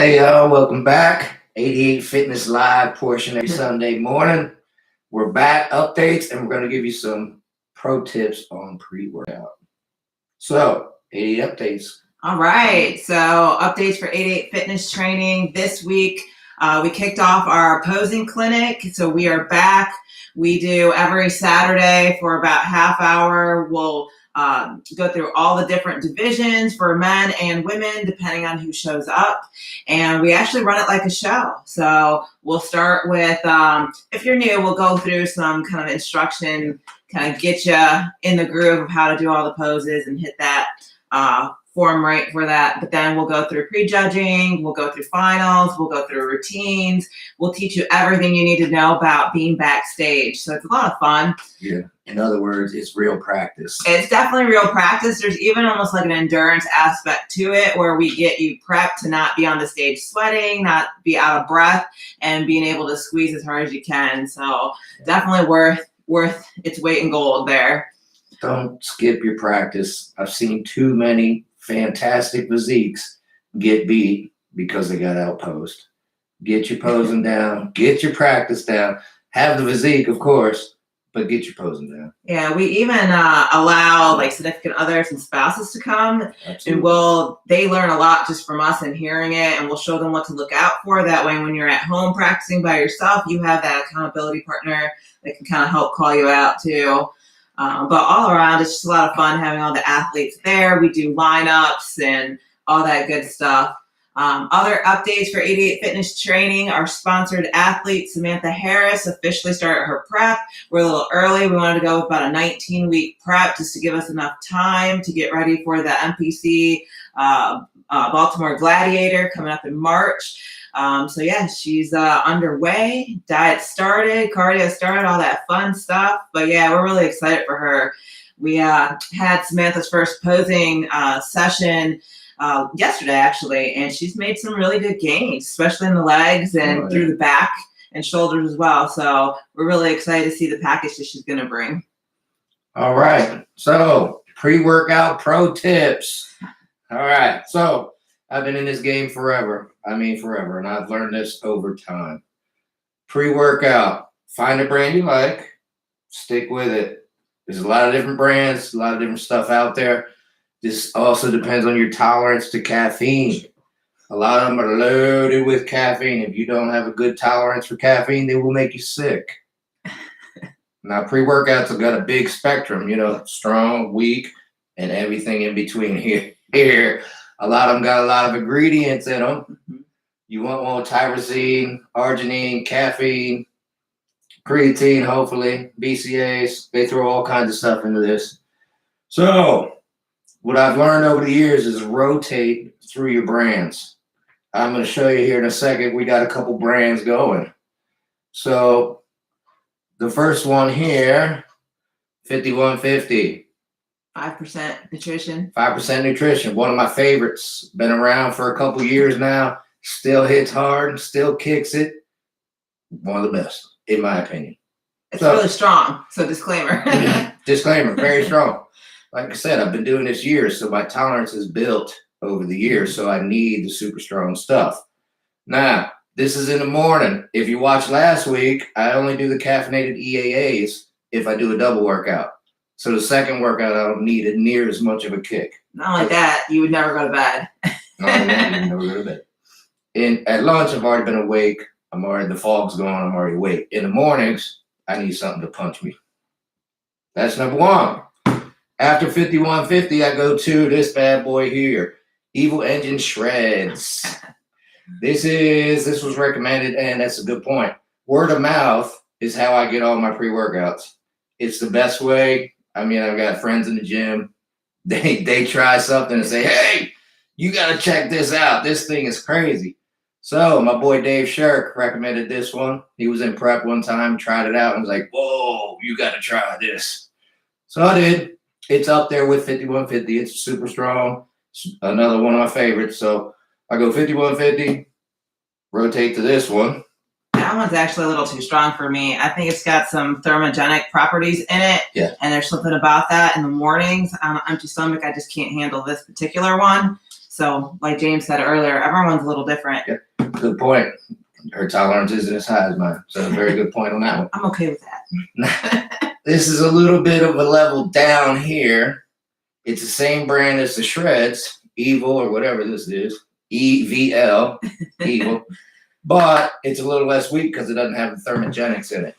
Hey y'all, welcome back. 88 Fitness live portion every Sunday morning. We're back, updates, and we're going to give you some pro tips on pre-workout. So, 88 updates. All right, so updates for 88 Fitness training this week. We kicked off our posing clinic, so we are back. We do every Saturday for about half hour. We'll go through all the different divisions for men and women, depending on who shows up. And we actually run it like a show. So we'll start with, if you're new, we'll go through some kind of instruction, kind of get you in the groove of how to do all the poses and hit that form right for that. But then we'll go through prejudging, we'll go through finals, we'll go through routines. We'll teach you everything you need to know about being backstage. So it's a lot of fun. Yeah. In other words, it's real practice. It's definitely real practice. There's even almost like an endurance aspect to it where we get you prepped to not be on the stage sweating, not be out of breath, and being able to squeeze as hard as you can. So definitely worth its weight in gold there. Don't skip your practice. I've seen too many fantastic physiques get beat because they got outposed. Get your posing down. Get your practice down. Have the physique, of course, but get your posing down. Yeah, we even allow like significant others and spouses to come. Absolutely. And they learn a lot just from us and hearing it, and we'll show them what to look out for. That way, when you're at home practicing by yourself, you have that accountability partner that can kind of help call you out too. But all around, it's just a lot of fun having all the athletes there. We do lineups and all that good stuff. Other updates for 88 Fitness training, our sponsored athlete, Samantha Harris, officially started her prep. We're a little early. We wanted to go with about a 19-week prep just to give us enough time to get ready for the NPC Baltimore Gladiator coming up in March. So yeah, she's underway. Diet started, cardio started, all that fun stuff. But yeah, we're really excited for her. We had Samantha's first posing session yesterday, actually, and she's made some really good gains, especially in the legs and through the back and shoulders as well. So we're really excited to see the package that she's going to bring. All right. So pre-workout pro tips. All right. So I've been in this game forever. I mean, forever. And I've learned this over time. Pre-workout. Find a brand you like. Stick with it. There's a lot of different brands, a lot of different stuff out there. This also depends on your tolerance to caffeine. A lot of them are loaded with caffeine. If you don't have a good tolerance for caffeine, they will make you sick. Now, pre-workouts have got a big spectrum, strong, weak, and everything in between here. A lot of them got a lot of ingredients in them. Mm-hmm. You want more tyrosine, arginine, caffeine, creatine, hopefully, BCAAs. They throw all kinds of stuff into this. So what I've learned over the years is rotate through your brands. I'm going to show you here in a second. We got a couple brands going. So the first one here, 5150. 5% nutrition. 5% nutrition. One of my favorites. Been around for a couple years now. Still hits hard. Still kicks it. One of the best, in my opinion. It's really strong. So disclaimer. Disclaimer. Very strong. Like I said, I've been doing this years, so my tolerance is built over the years. So I need the super strong stuff. Now, this is in the morning. If you watched last week, I only do the caffeinated EAAs if I do a double workout. So the second workout, I don't need it near as much of a kick. Not like that. You would never go to bed. No, I would never go to bed. At lunch, I've already been awake. The fog's gone. I'm already awake. In the mornings, I need something to punch me. That's number one. After 5150, I go to this bad boy here. Evil Engine Shreds. This was recommended, and that's a good point. Word of mouth is how I get all my pre-workouts. It's the best way. I mean, I've got friends in the gym. They try something and say, hey, you got to check this out. This thing is crazy. So my boy Dave Shirk recommended this one. He was in prep one time, tried it out, and was like, whoa, you got to try this. So I did. It's up there with 5150. It's super strong. It's another one of my favorites. So I go 5150, rotate to this one. That one's actually a little too strong for me. I think it's got some thermogenic properties in it. Yeah. And there's something about that in the mornings on an empty stomach. I just can't handle this particular one. So like James said earlier, everyone's a little different. Yep. Good point. Her tolerance isn't as high as mine. So very good point on that one. I'm okay with that. This is a little bit of a level down here. It's the same brand as the Shreds, Evil or whatever this is, EVL, Evil. But it's a little less weak because it doesn't have the thermogenics in it.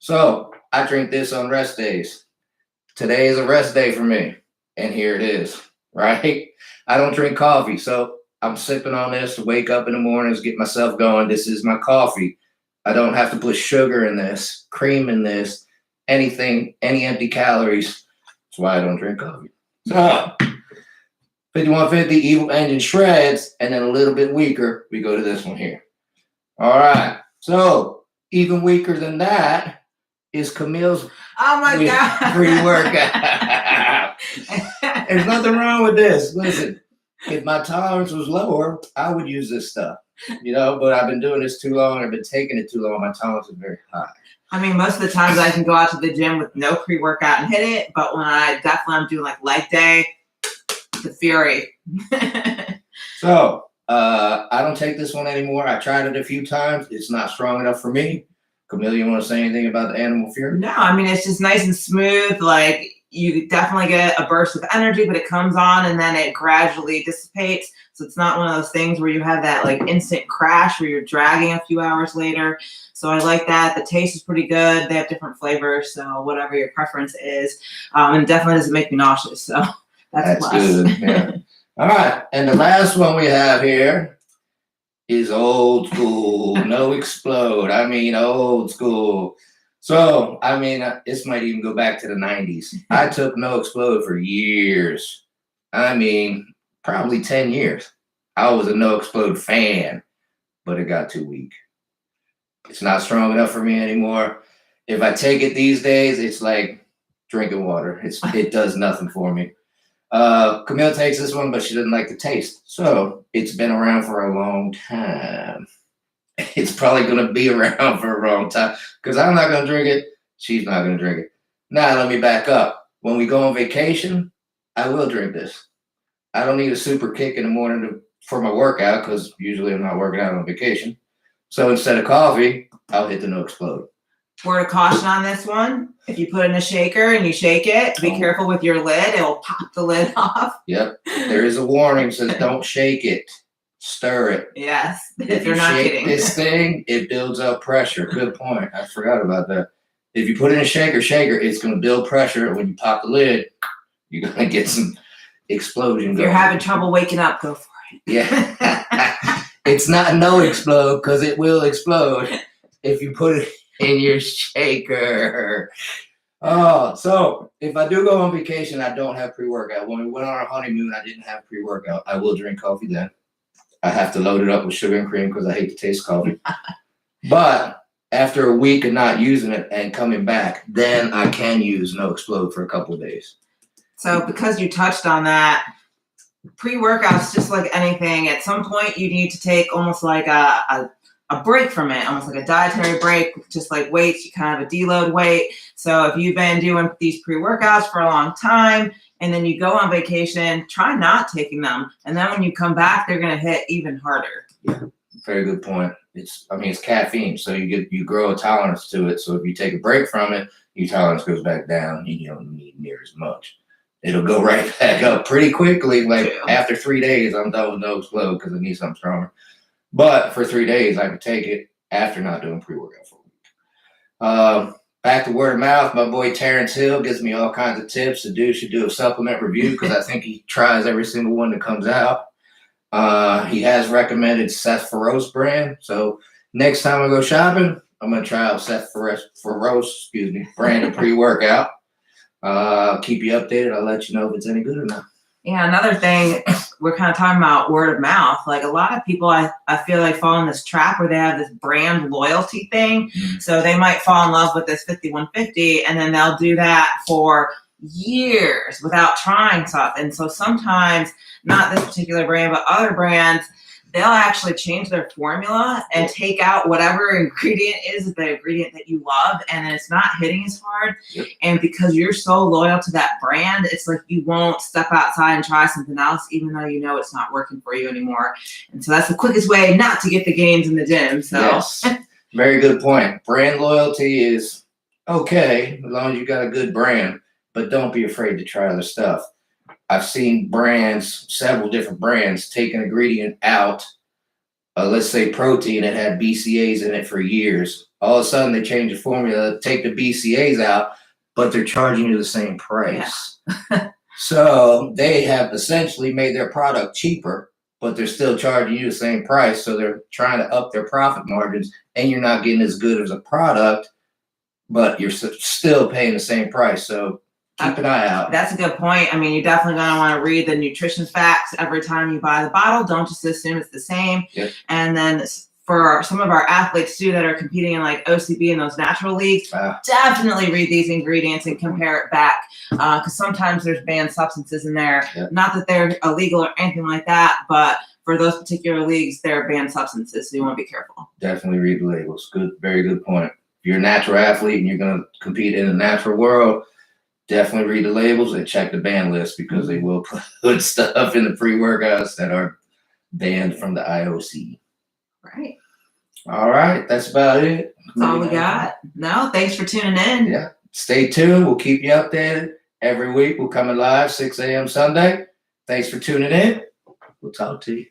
So I drink this on rest days. Today is a rest day for me. And here it is, right? I don't drink coffee. So I'm sipping on this to wake up in the mornings, get myself going. This is my coffee. I don't have to put sugar in this, cream in this, anything, any empty calories. That's why I don't drink coffee. So 5150 Evil Engine Shreds, and then a little bit weaker, we go to this one here. All right. So even weaker than that is Camille's Oh my God. pre-workout. There's nothing wrong with this. Listen, if my tolerance was lower, I would use this stuff. But I've been doing this too long. I've been taking it too long. My tolerance is very high. I mean, most of the times I can go out to the gym with no pre-workout and hit it, but when I'm doing like leg day, the fury. So I don't take this one anymore. I tried it a few times. It's not strong enough for me. Camille, you want to say anything about the Animal Fury? No, I mean, it's just nice and smooth. Like, you definitely get a burst of energy, but it comes on and then it gradually dissipates. So it's not one of those things where you have that like instant crash where you're dragging a few hours later. So I like that. The taste is pretty good. They have different flavors, so whatever your preference is. And it definitely doesn't make me nauseous. So that's good. Yeah. All right. And the last one we have here is old school. No explode. I mean, old school. So, I mean, this might even go back to the 90s. I took No Explode for years. I mean, probably 10 years. I was a No Explode fan, but it got too weak. It's not strong enough for me anymore. If I take it these days, it's like drinking water. It does nothing for me. Camille takes this one, but she doesn't like the taste. So it's been around for a long time. It's probably going to be around for a long time because I'm not going to drink it. She's not going to drink it. Now, let me back up. When we go on vacation, I will drink this. I don't need a super kick in the morning for my workout because usually I'm not working out on vacation. So instead of coffee, I'll hit the No Explode. Word of caution on this one. If you put it in a shaker and you shake it, be careful with your lid. It'll pop the lid off. Yep. There is a warning that says don't shake it. Stir it. Yes. If you're you not shake kidding. this thing, it builds up pressure. Good point. I forgot about that. If you put it in a shaker, it's going to build pressure. When you pop the lid, you're going to get some explosion If you're having trouble waking up, go for it. Yeah. It's not no explode because it will explode if you put it in your shaker. Oh, so if I do go on vacation, I don't have pre-workout. When we went on our honeymoon, I didn't have pre-workout. I will drink coffee then. I have to load it up with sugar and cream because I hate the taste of coffee. But after a week of not using it and coming back, then I can use No Explode for a couple of days. So because you touched on that, pre-workouts, just like anything, at some point you need to take almost like a break from it, almost like a dietary break, just like weights, you kind of have a deload weight. So if you've been doing these pre-workouts for a long time and then you go on vacation, try not taking them. And then when you come back, they're going to hit even harder. Yeah, very good point. It's caffeine, so you grow a tolerance to it. So if you take a break from it, your tolerance goes back down. You don't need near as much. It'll go right back up pretty quickly. Like after 3 days, I'm done with No Explode because I need something stronger. But for 3 days, I could take it after not doing pre-workout for a week. Back to word of mouth, my boy Terrence Hill gives me all kinds of tips. The dude should do a supplement review because I think he tries every single one that comes out. He has recommended Seth Feroce brand. So next time I go shopping, I'm going to try out Seth Feroce brand of pre-workout. Keep you updated. I'll let you know if it's any good or not. Yeah, another thing, we're kind of talking about word of mouth. Like a lot of people, I feel like fall in this trap where they have this brand loyalty thing. Mm-hmm. So they might fall in love with this 5150 and then they'll do that for years without trying stuff. And so sometimes, not this particular brand, but other brands, they'll actually change their formula and take out whatever ingredient is the ingredient that you love, and then it's not hitting as hard. Yep. And because you're so loyal to that brand, it's like you won't step outside and try something else, even though you know it's not working for you anymore. And so that's the quickest way not to get the gains in the gym. So yes, very good point. Brand loyalty is okay as long as you got a good brand, but don't be afraid to try other stuff. I've seen brands, several different brands, take an ingredient out, let's say protein that had BCAAs in it for years. All of a sudden, they change the formula, take the BCAAs out, but they're charging you the same price. Yeah. So they have essentially made their product cheaper, but they're still charging you the same price. So they're trying to up their profit margins, and you're not getting as good as a product, but you're still paying the same price. So keep an eye out. That's a good point. I mean, you're definitely going to want to read the nutrition facts every time you buy the bottle. Don't just assume it's the same. Yep. And then for some of our athletes too that are competing in like OCB and those natural leagues, definitely read these ingredients and compare it back, because sometimes there's banned substances in there. Yep. Not Not that they're illegal or anything like that, but for those particular leagues, they're banned substances, so you want to be careful. Definitely read the labels. Good, very good point. If you're a natural athlete and you're going to compete in the natural world, definitely read the labels and check the ban list, because they will put stuff in the pre-workouts that are banned from the IOC. Right. All right. That's about it. That's all we got. No, thanks for tuning in. Yeah. Stay tuned. We'll keep you updated. Every week we're coming live 6 a.m. Sunday. Thanks for tuning in. We'll talk to you.